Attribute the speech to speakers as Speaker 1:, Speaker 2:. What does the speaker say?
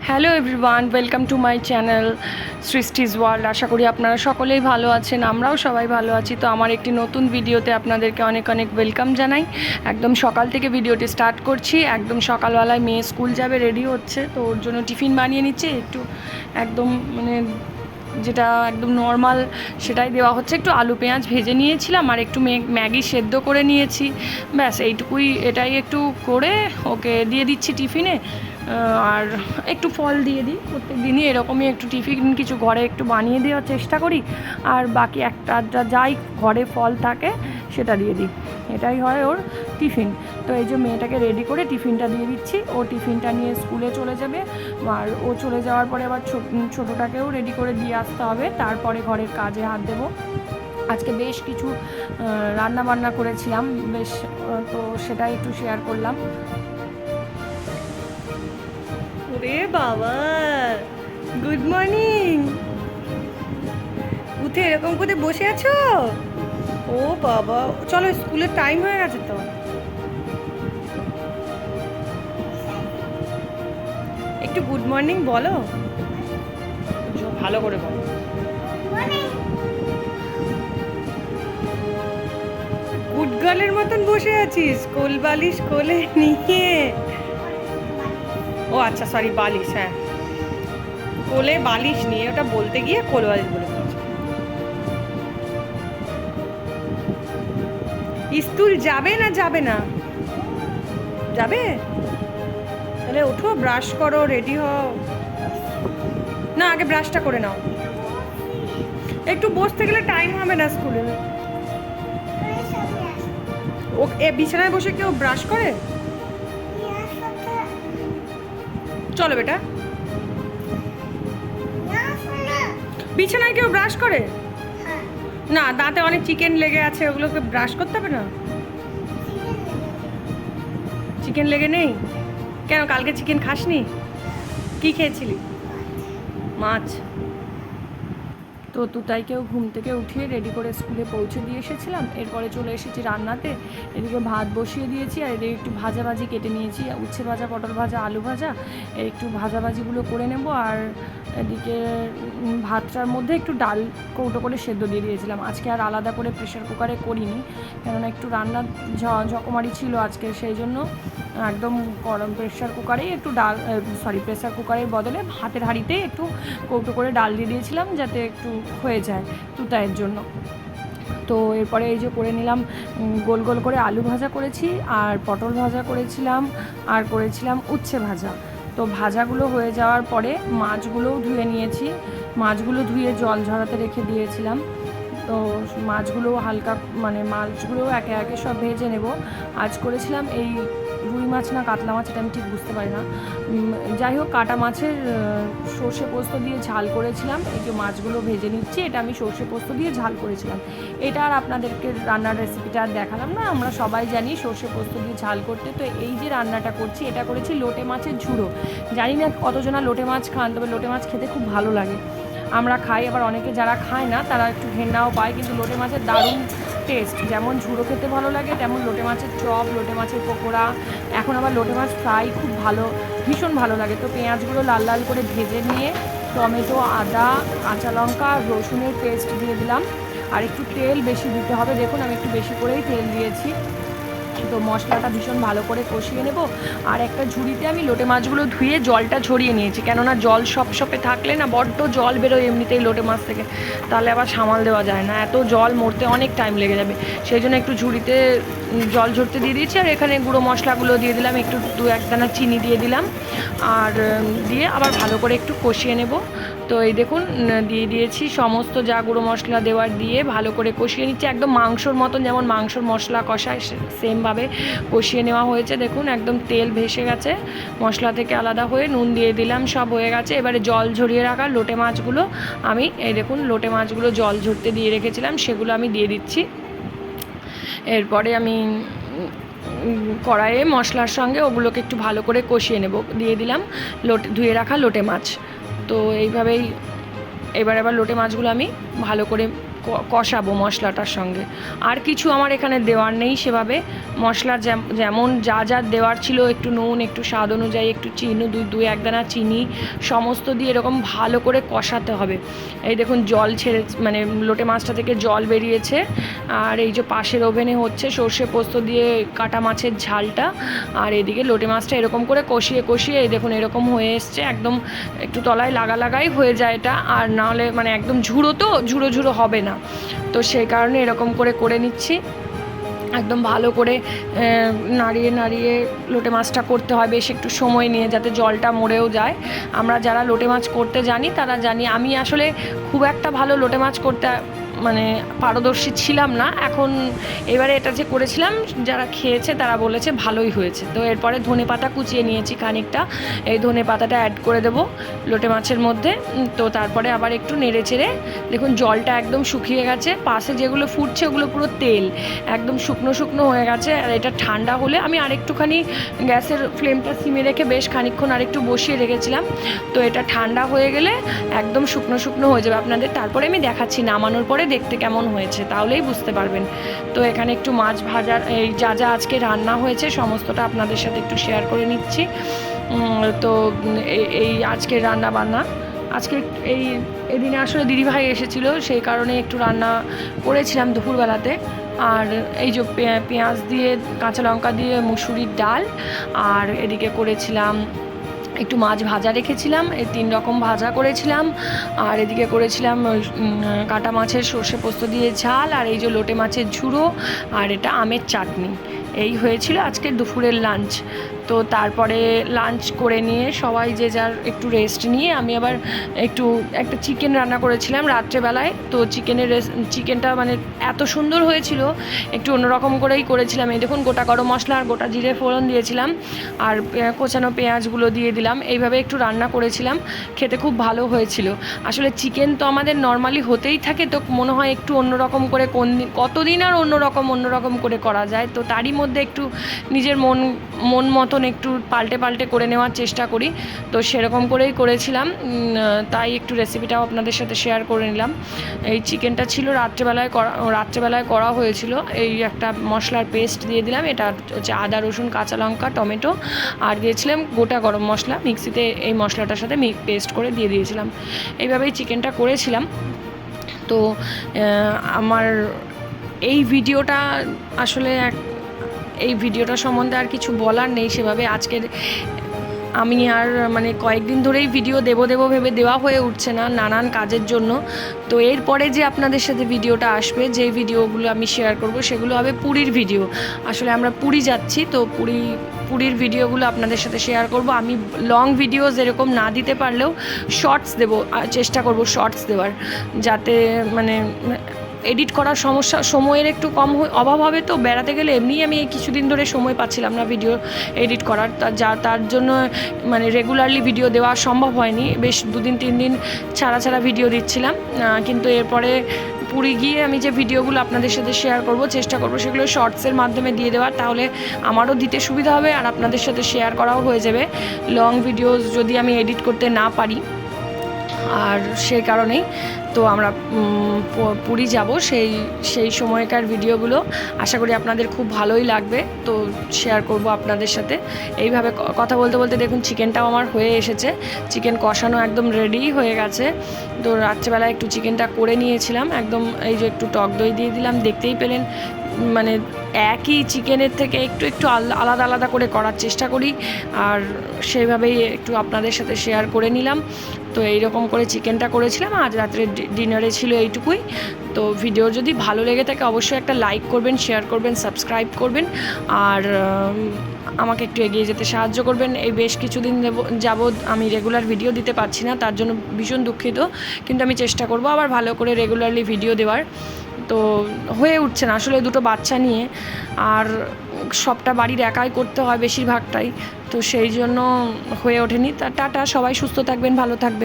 Speaker 1: Hello everyone, welcome to my channel Srishti's world. আশা করি আপনারা সকলেই ভালো আছেন, আমরাও সবাই ভালো আছি। তো আমার একটি নতুন ভিডিওতে আপনাদেরকে অনেক অনেক ওয়েলকাম জানাই। একদম সকাল থেকে ভিডিওটি স্টার্ট করছি। একদম সকালবেলায় মেয়ে স্কুল যাবে, রেডি হচ্ছে, তো ওর জন্য টিফিন বানিয়ে নিচ্ছে। একটু একদম মানে যেটা একদম নর্মাল সেটাই দেওয়া হচ্ছে। একটু আলু পেঁয়াজ ভেজে নিয়েছিলাম আর একটু ম্যাগি সেদ্ধ করে নিয়েছি, ব্যাস এইটুকুই। এটাই একটু করে ওকে দিয়ে দিচ্ছি টিফিনে। আর একটু ফল দিয়ে দিই, প্রত্যেক দিনই এরকমই একটু টিফিন কিছু ঘরে একটু বানিয়ে দেওয়ার চেষ্টা করি। আর বাকি একটা যাই ঘরে ফল থাকে সেটা দিয়ে দিই, এটাই হয় ওর টিফিন। তো এই যে মেয়েটাকে রেডি করে টিফিনটা দিয়ে দিচ্ছি, ও টিফিনটা নিয়ে স্কুলে চলে যাবে। আর ও চলে যাওয়ার পরে আবার ছোটোটাকেও রেডি করে দিয়ে আসতে হবে, তারপরে ঘরের কাজে হাত দেবো। আজকে বেশ কিছু রান্না বান্না করেছিলাম, বেশ, তো সেটাই একটু শেয়ার করলাম। ওরে বাবা, গুড মর্নিং। উঠে এরকম করে বসে আছো? ও বাবা, চলো স্কুলের টাইম হয়ে গেছে তো। একটু গুড মর্নিং বলো, ভালো করে বলো। গুড গার্লের মতন বসে আছিস, কোল বালিশ কোলে নিয়ে। ও আচ্ছা, সরি, বালিশ, হ্যাঁ, কোলে বালিশ নিয়ে, ওটা বলতে গিয়ে কোল বালিশ বলে ফেলেছি। স্কুল যাবে না যাবে না? যাবে? তাহলে ওঠো, ব্রাশ করো, রেডি হও। না, আগে ব্রাশটা করে নাও। একটু বসতে গেলে টাইম হবে না স্কুলে। ও বিছানায় বসে কেউ ব্রাশ করে? চলো বেটা, বিছানায় কেউ ব্রাশ করে না? দাঁতে অনেক চিকেন লেগে আছে, ওগুলোকে ব্রাশ করতে হবে না? চিকেন লেগে নেই কেন? কালকে চিকেন খাসনি? কি খেয়েছিলি? মাছ। তো তুতাইকেও ঘুম থেকে উঠিয়ে রেডি করে স্কুলে পৌঁছে দিয়ে এসেছিলাম। এরপরে চলে এসেছি রান্নাতে। এদিকে ভাত বসিয়ে দিয়েছি আর এদিকে একটু ভাজাভাজি কেটে নিয়েছি, উচ্ছে ভাজা, পটল ভাজা, আলু ভাজা, একটু ভাজাভাজিগুলো করে নেব। আর এদিকে ভাতটার মধ্যে একটু ডাল কৌটো করে সেদ্ধ দিয়ে দিয়েছিলাম। আজকে আর আলাদা করে প্রেশার কুকারে করিনি, কেননা একটু রান্নার ঝকমারি ছিল আজকে, সেই জন্য একদম গরম প্রেশার কুকারেই একটু ডাল, প্রেশার কুকারের বদলে ভাতের হাঁড়িতে একটু কৌটো করে ডাল দিয়ে দিয়েছিলাম, যাতে একটু হয়ে যায় তুতায়ের জন্য। তো এরপরে এই যে করে নিলাম, গোল গোল করে আলু ভাজা করেছি আর পটল ভাজা করেছিলাম আর করেছিলাম উচ্ছে ভাজা। তো ভাজাগুলো হয়ে যাওয়ার পরে মাছগুলোও ধুয়ে নিয়েছি, মাছগুলো ধুয়ে জল ঝরাতে রেখে দিয়েছিলাম। তো মাছগুলো হালকা মাছগুলো একে একে সব ভেজে নেব। আজ করেছিলাম এই রুই মাছ না কাতলা মাছ, এটা আমি ঠিক বুঝতে পারি না। যাই হোক, কাটা মাছের সর্ষে পোস্ত দিয়ে ঝাল করেছিলাম। এই যে মাছগুলো ভেজে নিচ্ছি, এটা আমি সর্ষে পোস্ত দিয়ে ঝাল করেছিলাম। এটা আর আপনাদেরকে রান্নার রেসিপিটা আর দেখালাম না, আমরা সবাই জানি সর্ষে পোস্ত দিয়ে ঝাল করতে। তো এই যে রান্নাটা করছি, এটা করেছি লোটে মাছের ঝুড়ো। জানি না কতজনা লোটে মাছ খান, তবে লোটে মাছ খেতে খুব ভালো লাগে। আমরা খাই, আবার অনেকে যারা খায় না তারা একটু ঘেন্নাও পায়, কিন্তু লোটে মাছের দারুণ টেস্ট। যেমন ঝুড়ো খেতে ভালো লাগে, তেমন লোটে মাছের চপ, লোটে মাছের পকোড়া, এখন আবার লোটে মাছ ফ্রাই খুব ভালো, ভীষণ ভালো লাগে। তো পেঁয়াজগুলো লাল লাল করে ভেজে নিয়ে টমেটো, আদা, কাঁচা লঙ্কা আর রসুনের পেস্ট দিয়ে দিলাম। আর একটু তেল বেশি দিতে হবে, দেখুন আমি একটু বেশি করেই তেল দিয়েছি। তো মশলাটা ভীষণ ভালো করে কষিয়ে নেব। আর একটা ঝুড়িতে আমি লোটে মাছগুলো ধুয়ে জলটা ঝরিয়ে নিয়েছি, কেননা জল সপসপে থাকলে না বড্ড জল বেরোয় এমনিতেই লোটে মাছ থেকে, তাহলে আবার সামাল দেওয়া যায় না, এত জল মরতে অনেক টাইম লেগে যাবে। সেই জন্য একটু ঝুড়িতে জল ঝরতে দিয়ে দিয়েছি। আর এখানে গুঁড়ো মশলাগুলো দিয়ে দিলাম, একটু 1 দানা চিনি দিয়ে দিলাম, আর দিয়ে আবার ভালো করে একটু কষিয়ে নেব। তো এই দেখুন দিয়ে দিয়েছি সমস্ত যা গুঁড়ো মশলা দেওয়ার, দিয়ে ভালো করে কষিয়ে নিচ্ছি, একদম মাংসর মতন, যেমন মাংসর মশলা কষায় সেমভাবে কষিয়ে নেওয়া হয়েছে। দেখুন একদম তেল ভেসে গেছে মশলা থেকে আলাদা হয়ে, নুন দিয়ে দিলাম, সব হয়ে গেছে। এবারে জল ঝরিয়ে রাখা লোটে মাছগুলো আমি, এই দেখুন লোটে মাছগুলো জল ঝরতে দিয়ে রেখেছিলাম, সেগুলো আমি দিয়ে দিচ্ছি। এরপরে আমি কড়াইয়ে মশলার সঙ্গে ওগুলোকে একটু ভালো করে কষিয়ে নেব, দিয়ে দিলাম ধুয়ে রাখা লোটে মাছ। তো এইভাবেই এবার লোটে মাছগুলো আমি ভালো করে কষাবো মশলাটার সঙ্গে। আর কিছু আমার এখানে দেওয়ার নেই সেভাবে। মশলার যেমন যা যা দেওয়ার ছিল, একটু নুন, একটু স্বাদ অনুযায়ী একটু চিনি, দুই এক দানা চিনি সমস্ত দিয়ে এরকম ভালো করে কষাতে হবে। এই দেখুন জল ছেড়ে, মানে লোটে মাছটা থেকে জল বেরিয়েছে। আর এই যে পাশের ওভেনে হচ্ছে সর্ষে পোস্ত দিয়ে কাটা মাছের ঝালটা, আর এদিকে লোটে মাছটা এরকম করে কষিয়ে কষিয়ে এই দেখুন এরকম হয়ে এসছে। একদম একটু তলায় লাগাই হয়ে যায় এটা, আর নাহলে মানে একদম ঝুড়ো তো ঝুড়ো হবে না, তো সেই কারণে এরকম করে নিচ্ছি। একদম ভালো করে নাড়িয়ে নাড়িয়ে লোটে মাছটা করতে হয় বেশ একটু সময় নিয়ে, যাতে জলটা মরেও যায়। আমরা যারা লোটে মাছ করতে জানি তারা জানি। আমি আসলে খুব একটা ভালো লোটে মাছ করতে মানে পারদর্শী ছিলাম না। এখন এবারে এটা যে করেছিলাম, যারা খেয়েছে তারা বলেছে ভালোই হয়েছে। তো এরপরে ধনেপাতা কুচিয়ে নিয়েছি খানিকটা, এই ধনেপাতাটা অ্যাড করে দেবো লোটে মাছের মধ্যে। তো তারপরে আবার একটু নেড়ে চেড়ে, দেখুন জলটা একদম শুকিয়ে গেছে, পাশে যেগুলো ফুটছে ওগুলো পুরো তেল, একদম শুকনো শুকনো হয়ে গেছে। আর এটা ঠান্ডা হলে, আমি আরেকটুখানি গ্যাসের ফ্লেমটা সিমে রেখে বেশ খানিকক্ষণ আরেকটু বসিয়ে রেখেছিলাম। তো এটা ঠান্ডা হয়ে গেলে একদম শুকনো শুকনো হয়ে যাবে আপনাদের। তারপরে আমি দেখাচ্ছি নামানোর পরে দেখতে কেমন হয়েছে, তাহলেই বুঝতে পারবেন। তো এখানে একটু মাছ ভাজার এই যা যা আজকে রান্না হয়েছে সমস্তটা আপনাদের সাথে একটু শেয়ার করে নিচ্ছি। তো এই আজকের রান্না বান্না, আজকে এই দিনে আসলে দিদিভাই এসেছিল, সেই কারণে একটু রান্না করেছিলাম দুপুরবেলাতে। আর এই যে পেঁয়াজ দিয়ে কাঁচা লঙ্কা দিয়ে মুসুরির ডাল, আর এদিকে করেছিলাম একটু মাছ ভাজা রেখেছিলাম, এই 3 রকম ভাজা করেছিলাম। আর এদিকে করেছিলাম কাটা মাছের সর্ষে পোস্ত দিয়ে ঝাল, আর এই যে লোটে মাছের ঝুড়ো, আর এটা আমের চাটনি। এই হয়েছিল আজকের দুপুরের লাঞ্চ। তো তারপরে লাঞ্চ করে নিয়ে সবাই যে যার একটু রেস্ট নিয়ে, আমি আবার একটা চিকেন রান্না করেছিলাম রাত্রেবেলায়। তো চিকেনটা মানে এত সুন্দর হয়েছিল, একটু অন্যরকম করেই করেছিলাম। এই দেখুন গোটা গরম মশলা আর গোটা জিরে ফোড়ন দিয়েছিলাম, আর কোচানো পেঁয়াজগুলো দিয়ে দিলাম, এইভাবে একটু রান্না করেছিলাম। খেতে খুব ভালো হয়েছিল। আসলে চিকেন তো আমাদের নর্মালি হতেই থাকে, তো মনে হয় একটু অন্যরকম করে কতদিন আর অন্যরকম করে করা যায়। তো তারই মধ্যে একটু নিজের মন মতন একটু পাল্টে করে নেওয়ার চেষ্টা করি। তো সেরকম করেই করেছিলাম, তাই একটু রেসিপিটাও আপনাদের সাথে শেয়ার করে নিলাম। এই চিকেনটা ছিল রাত্রেবেলায় করা হয়েছিল। এই একটা মশলার পেস্ট দিয়ে দিলাম, এটা হচ্ছে আদা রসুন কাঁচা লঙ্কা টমেটো, আর দিয়েছিলাম গোটা গরম মশলা, মিক্সিতে এই মশলাটার সাথে পেস্ট করে দিয়ে দিয়েছিলাম। এইভাবেই চিকেনটা করেছিলাম। তো আমার এই ভিডিওটা আসলে এই ভিডিওটা সম্বন্ধে আর কিছু বলার নেই সেভাবে। আজকের আমি আর মানে কয়েকদিন ধরেই ভিডিও দেবো ভেবে দেওয়া হয়ে উঠছে না নানান কাজের জন্য। তো এরপরে যে আপনাদের সাথে ভিডিওটা আসবে, যে ভিডিওগুলো আমি শেয়ার করব সেগুলো হবে পুরীর ভিডিও। আসলে আমরা পুরী যাচ্ছি, তো পুরীর ভিডিওগুলো আপনাদের সাথে শেয়ার করব। আমি লং ভিডিওস এরকম না দিতে পারলেও শর্টস দেবো, চেষ্টা করব শর্টস দেওয়ার, যাতে মানে এডিট করার সময়ের একটু কম অভাব হবে। তো বেড়াতে গেলে এমনিই আমি কিছুদিন ধরে সময় পাচ্ছিলাম না ভিডিও এডিট করার, তার জন্য মানে রেগুলারলি ভিডিও দেওয়া সম্ভব হয়নি। বেশ 2-3 দিন ছাড়া ভিডিও দিচ্ছিলাম। কিন্তু এরপরে পুরী গিয়ে আমি যে ভিডিওগুলো আপনাদের সাথে শেয়ার করব, চেষ্টা করব সেগুলো শর্টসের মাধ্যমে দিয়ে দেওয়ার, তাহলে আমারও দিতে সুবিধা হবে আর আপনাদের সাথে শেয়ার করাও হয়ে যাবে। লং ভিডিওস যদি আমি এডিট করতে না পারি, আর সেই কারণেই তো আমরা পুরী যাব, সেই সময়কার ভিডিওগুলো আশা করি আপনাদের খুব ভালোই লাগবে। তো শেয়ার করব আপনাদের সাথে। এইভাবে কথা বলতে বলতে দেখুন চিকেনটাও আমার হয়ে এসেছে, চিকেন কষানো একদম রেডি হয়ে গেছে। তো রাত্রেবেলায় একটু চিকেনটা করে নিয়েছিলাম, একদম এই যে একটু টক দই দিয়ে দিলাম, দেখতেই পেলেন মানে একই চিকেনের থেকে একটু আলাদা করে করার চেষ্টা করি, আর সেইভাবেই একটু আপনাদের সাথে শেয়ার করে নিলাম। তো এইরকম করে চিকেনটা করেছিলাম। আজ রাত্রে ডিনারে ছিল এইটুকুই। তো ভিডিও যদি ভালো লেগে থাকে অবশ্যই একটা লাইক করবেন, শেয়ার করবেন, সাবস্ক্রাইব করবেন, আর আমাকে একটু এগিয়ে যেতে সাহায্য করবেন। এই বেশ কিছুদিন যাবৎ আমি রেগুলার ভিডিও দিতে পারছি না, তার জন্য ভীষণ দুঃখিত, কিন্তু আমি চেষ্টা করব আবার ভালো করে রেগুলারলি ভিডিও দেওয়ার। তো হয়ে উঠছে না আসলে, দুটো বাচ্চা নিয়ে আর সবটা বাড়ির একাই করতে হয় বেশিরভাগটাই, তো সেই জন্য হয়ে ওঠেনি। টাটা, সবাই সুস্থ থাকবেন, ভালো থাকবেন।